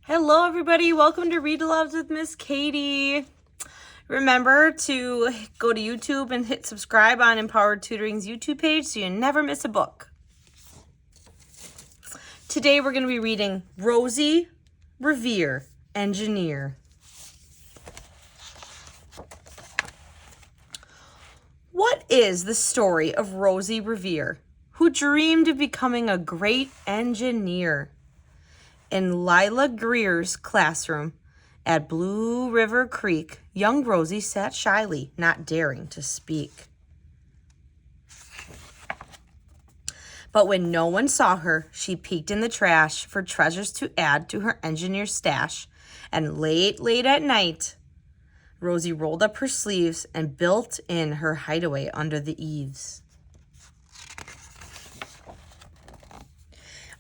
Hello, everybody. Welcome to Read-Aloud with Miss Katie. Remember to go to YouTube and hit subscribe on Empowered Tutoring's YouTube page so you never miss a book. Today, we're going to be reading Rosie Revere, Engineer. What is the story of Rosie Revere, who dreamed of becoming a great engineer? In Lila Greer's classroom at Blue River Creek, young Rosie sat shyly, not daring to speak. But when no one saw her, she peeked in the trash for treasures to add to her engineer stash. And late at night, Rosie rolled up her sleeves and built in her hideaway under the eaves.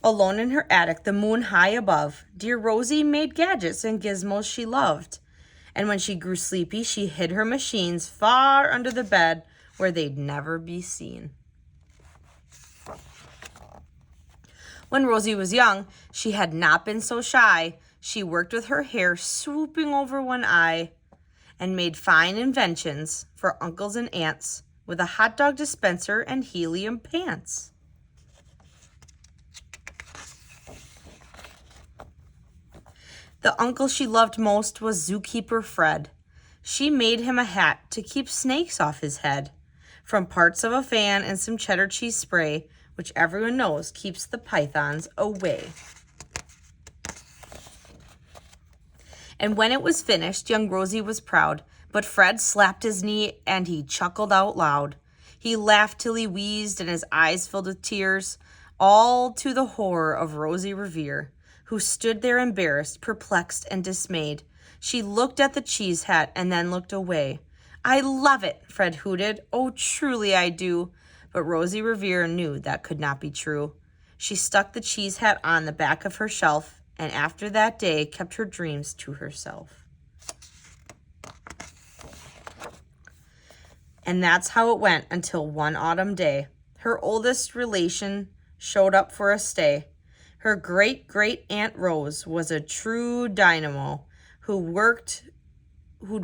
Alone in her attic, the moon high above, dear Rosie made gadgets and gizmos she loved. And when she grew sleepy, she hid her machines far under the bed where they'd never be seen. When Rosie was young, she had not been so shy. She worked with her hair swooping over one eye and made fine inventions for uncles and aunts with a hot dog dispenser and helium pants. The uncle she loved most was zookeeper Fred. She made him a hat to keep snakes off his head, from parts of a fan and some cheddar cheese spray, which everyone knows keeps the pythons away. And when it was finished, young Rosie was proud, but Fred slapped his knee and he chuckled out loud. He laughed till he wheezed and his eyes filled with tears, all to the horror of Rosie Revere, who stood there embarrassed, perplexed, and dismayed. She looked at the cheese hat and then looked away. "I love it," Fred hooted. "Oh, truly I do." But Rosie Revere knew that could not be true. She stuck the cheese hat on the back of her shelf, and after that day kept her dreams to herself. And that's how it went until one autumn day. Her oldest relation showed up for a stay. Her great-great-aunt Rose was a true dynamo who'd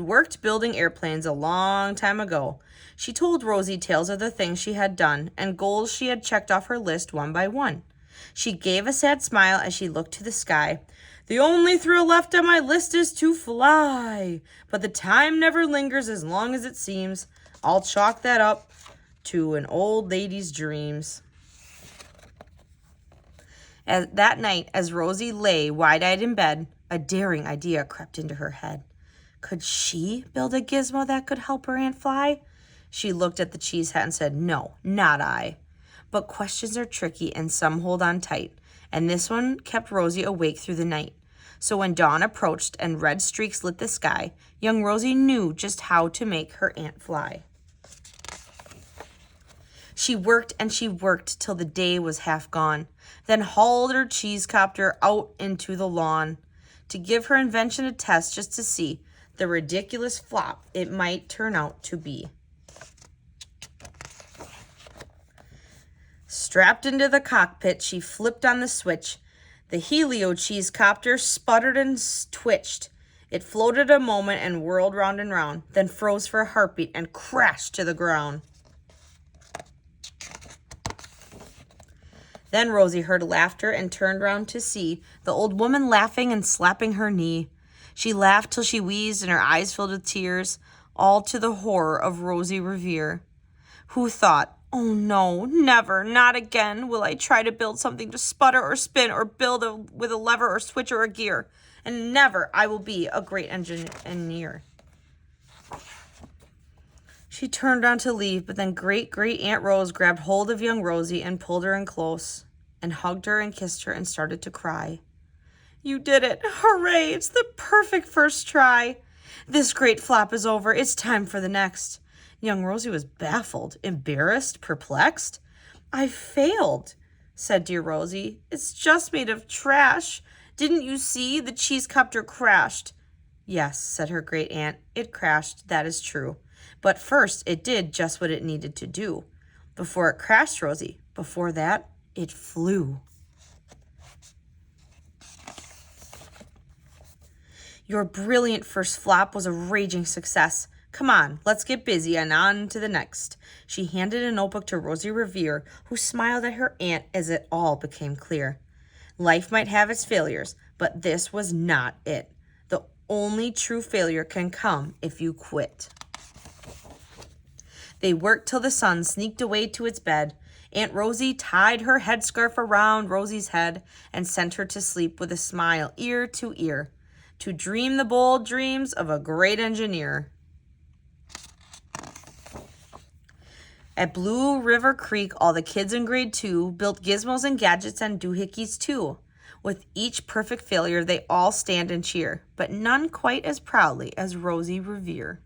worked building airplanes a long time ago. She told Rosie tales of the things she had done and goals she had checked off her list one by one. She gave a sad smile as she looked to the sky. "The only thrill left on my list is to fly, but the time never lingers as long as it seems. I'll chalk that up to an old lady's dreams." That night, as Rosie lay wide-eyed in bed, a daring idea crept into her head. Could she build a gizmo that could help her aunt fly? She looked at the cheese hat and said, "No, not I." But questions are tricky and some hold on tight, and this one kept Rosie awake through the night. So when dawn approached and red streaks lit the sky, young Rosie knew just how to make her aunt fly. She worked and she worked till the day was half gone, then hauled her cheese copter out into the lawn to give her invention a test just to see the ridiculous flop it might turn out to be. Strapped into the cockpit, she flipped on the switch. The helio cheese copter sputtered and twitched. It floated a moment and whirled round and round, then froze for a heartbeat and crashed to the ground. Then Rosie heard laughter and turned round to see the old woman laughing and slapping her knee. She laughed till she wheezed and her eyes filled with tears, all to the horror of Rosie Revere, who thought, "Oh no, never, not again will I try to build something to sputter or spin or build with a lever or switch or a gear, and never I will be a great engineer." She turned on to leave, but then great-great-aunt Rose grabbed hold of young Rosie and pulled her in close and hugged her and kissed her and started to cry. "You did it! Hooray! It's the perfect first try! This great flop is over. It's time for the next." Young Rosie was baffled, embarrassed, perplexed. "I failed," said dear Rosie. "It's just made of trash. Didn't you see? The cheese copter crashed." "Yes," said her great aunt, "it crashed, that is true. But first it did just what it needed to do. Before it crashed, Rosie, before that, it flew." Your brilliant first flop was a raging success. Come on, let's get busy and on to the next. She handed a notebook to Rosie Revere, who smiled at her aunt as it all became clear. Life might have its failures, but this was not it. The only true failure can come if you quit. They worked till the sun sneaked away to its bed. Aunt Rosie tied her headscarf around Rosie's head and sent her to sleep with a smile ear to ear, to dream the bold dreams of a great engineer. At Blue River Creek, all the kids in grade 2 built gizmos and gadgets and doohickeys too. With each perfect failure, they all stand and cheer, but none quite as proudly as Rosie Revere.